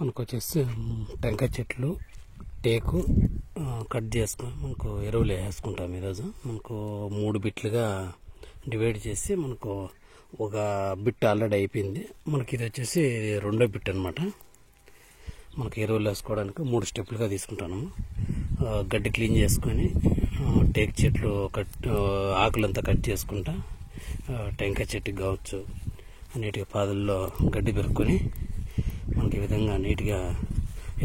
మనకు వచ్చేసి టెంకాయ చెట్లు టేకు కట్ చేసుకుని మనకు ఎరువులు వేసుకుంటాం. ఈరోజు మనకు 3 బిట్లుగా డివైడ్ చేసి మనకు ఒక బిట్ ఆల్రెడీ అయిపోయింది. మనకి ఇది వచ్చేసి 2వ బిట్ అనమాట. మనకు ఎరువులు వేసుకోవడానికి 3 స్టెప్పులుగా తీసుకుంటాను. గడ్డి క్లీన్ చేసుకొని టేకు చెట్లు ఆకులంతా కట్ చేసుకుంటా టెంకాయ చెట్టుకి కావచ్చు నీట్గా పాదుల్లో గడ్డి పెరుక్కొని మనకి ఈ విధంగా నీట్గా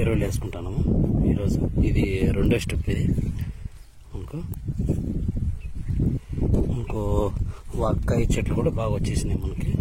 ఎరువులు వేసుకుంటాము. ఈరోజు ఇది 2వ స్టెప్. ఇది మనకు వాక్కాయ చెట్లు కూడా బాగా వచ్చేసినాయి మనకి.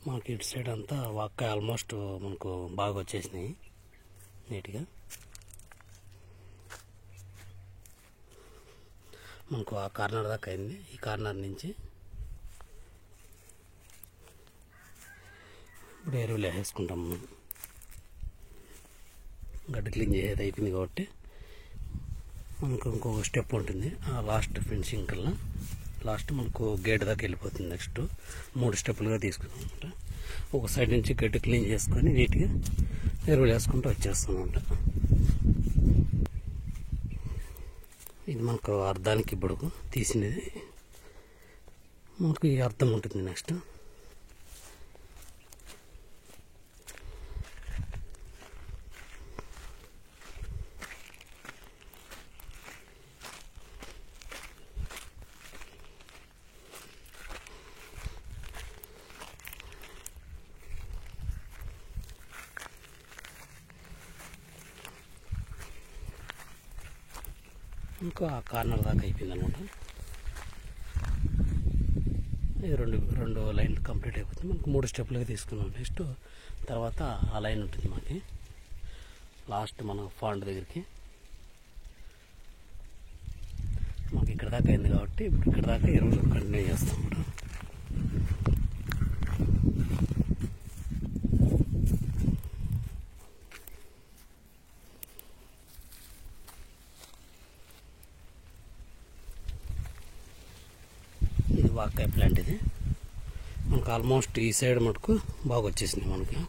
మనకి ఇటు సైడ్ అంతా వాక్కాయ ఆల్మోస్ట్ మనకు బాగా వచ్చేసినాయి నీట్గా. మనకు ఆ కార్నర్ దాకా అయింది. ఈ కార్నర్ నుంచి ఇప్పుడు ఎరువులు వేసుకుంటాం. మనం గడ్డి క్లీన్ చేసేది అయిపోయింది కాబట్టి మనకు ఇంకొక స్టెప్ ఉంటుంది. ఆ లాస్ట్ ఫినిషింగ్ కల్లా లాస్ట్ మనకు గేట్ దాకా వెళ్ళిపోతుంది. నెక్స్ట్ 3 స్టెప్పులుగా తీసుకున్నాం అనమాట. ఒక సైడ్ నుంచి గడ్డి క్లీన్ చేసుకొని నీట్గా ఎరువులు వేసుకుంటూ వచ్చేస్తాం అనమాట. ఇది మనకు అర్థానికి ఇప్పుడు తీసినది మనకు ఈ అర్థం ఉంటుంది. నెక్స్ట్ ఇంకా ఆ కార్నర్ దాకా అయిపోయింది అనమాట. ఇది రెండు లైన్లు కంప్లీట్ అయిపోతుంది. మనకు 3 స్టెప్పులుగా తీసుకున్నాం. నెక్స్ట్ తర్వాత ఆ లైన్ ఉంటుంది మనకి లాస్ట్ మన ఫాండ్ దగ్గరికి. మనకి ఇక్కడ దాకా అయింది కాబట్టి ఇప్పుడు ఇక్కడ దాకా ఎరువులు కంటిన్యూ చేస్తాం కూడా. వాక్కాయ ప్లాంట్ ఇది మనకు ఆల్మోస్ట్ ఈ సైడ్ మటుకు బాగా వచ్చేసింది మనకి.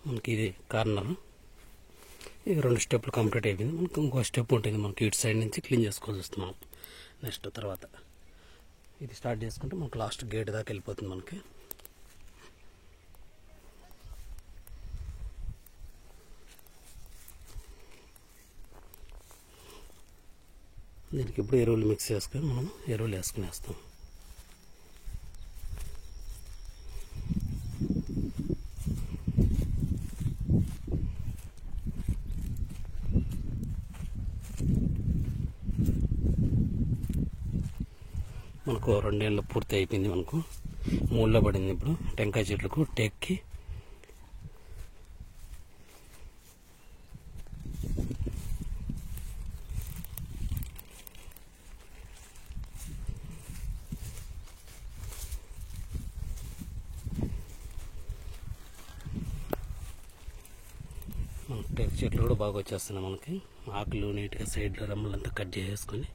మనకి ఇది కార్నర్. ఇది 2 స్టెప్పులు కంప్లీట్ అయిపోయింది. మనకు ఇంకో స్టెప్ ఉంటుంది. మనకి ఇటు సైడ్ నుంచి క్లీన్ చేసుకోవాల్సి వస్తున్నాం. నెక్స్ట్ తర్వాత ఇది స్టార్ట్ చేసుకుంటే మనకు లాస్ట్ గేట్ దాకా వెళ్ళిపోతుంది మనకి. దీనికి ఇప్పుడు ఎరువులు మిక్స్ చేసుకొని మనం ఎరువులు వేసుకునేస్తాం. మనకు 2 నెలలు పూర్తి అయిపోయింది. మనకు మూలలో పడింది ఇప్పుడు టెంకాయ చెట్లకు టేక్కి. టేకు చెట్లు కూడా బాగా వచ్చేస్తున్నాయి మనకి. ఆకులు నీట్గా సైడ్లో రమ్మలంతా కట్ చేసుకొని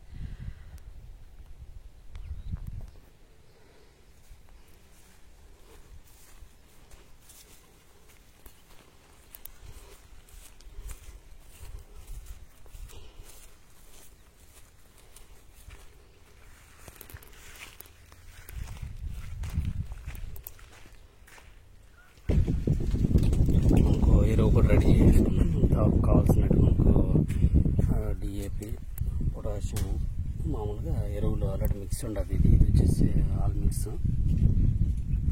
ఎరువు కూడా రెడీ చేసుకున్నాం. కావాల్సినట్టు మనకు డిఏపి, పొటాషియం, మామూలుగా ఎరువులు ఆల్రెడీ మిక్స్ ఉండదు. ఇది వచ్చేసి ఆల్ మిక్స్.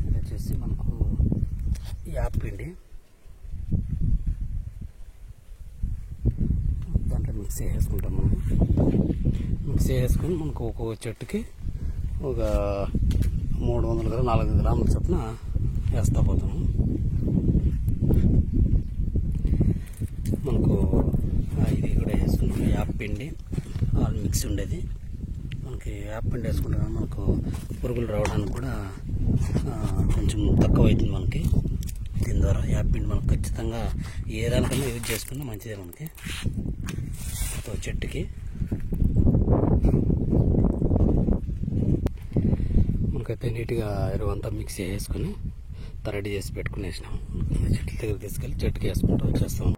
ఇది వచ్చేసి మనకు యాప్ పిండి దాంట్లో మిక్స్ చేసుకుంటాం మనం. మిక్స్ చేసుకొని మనకు ఒక్కొక్క చెట్టుకి ఒక 300 గ్రాములు 400 గ్రాముల చొప్పున వేస్తా పోతాము. మనకు ఇది కూడా వేసుకున్నాం యాప్ పిండి, ఆల్ మిక్స్ ఉండేది. మనకి యాప్ పిండి వేసుకుంటే మనకు పురుగులు రావడానికి కూడా కొంచెం తక్కువ అవుతుంది మనకి. దీని ద్వారా యాప్ పిండి మనకు ఖచ్చితంగా ఏ దానికన్నా యూజ్ చేసుకున్నా మంచిదే మనకి. చెట్టుకి మనకైతే నీట్గా ఎరువు అంతా మిక్స్ చేసుకుని రెడీ చేసి పెట్టుకునేసినాం. చెట్ల దగ్గర తీసుకెళ్ళి చెట్టుకి వేసుకుంటూ వచ్చేస్తాం.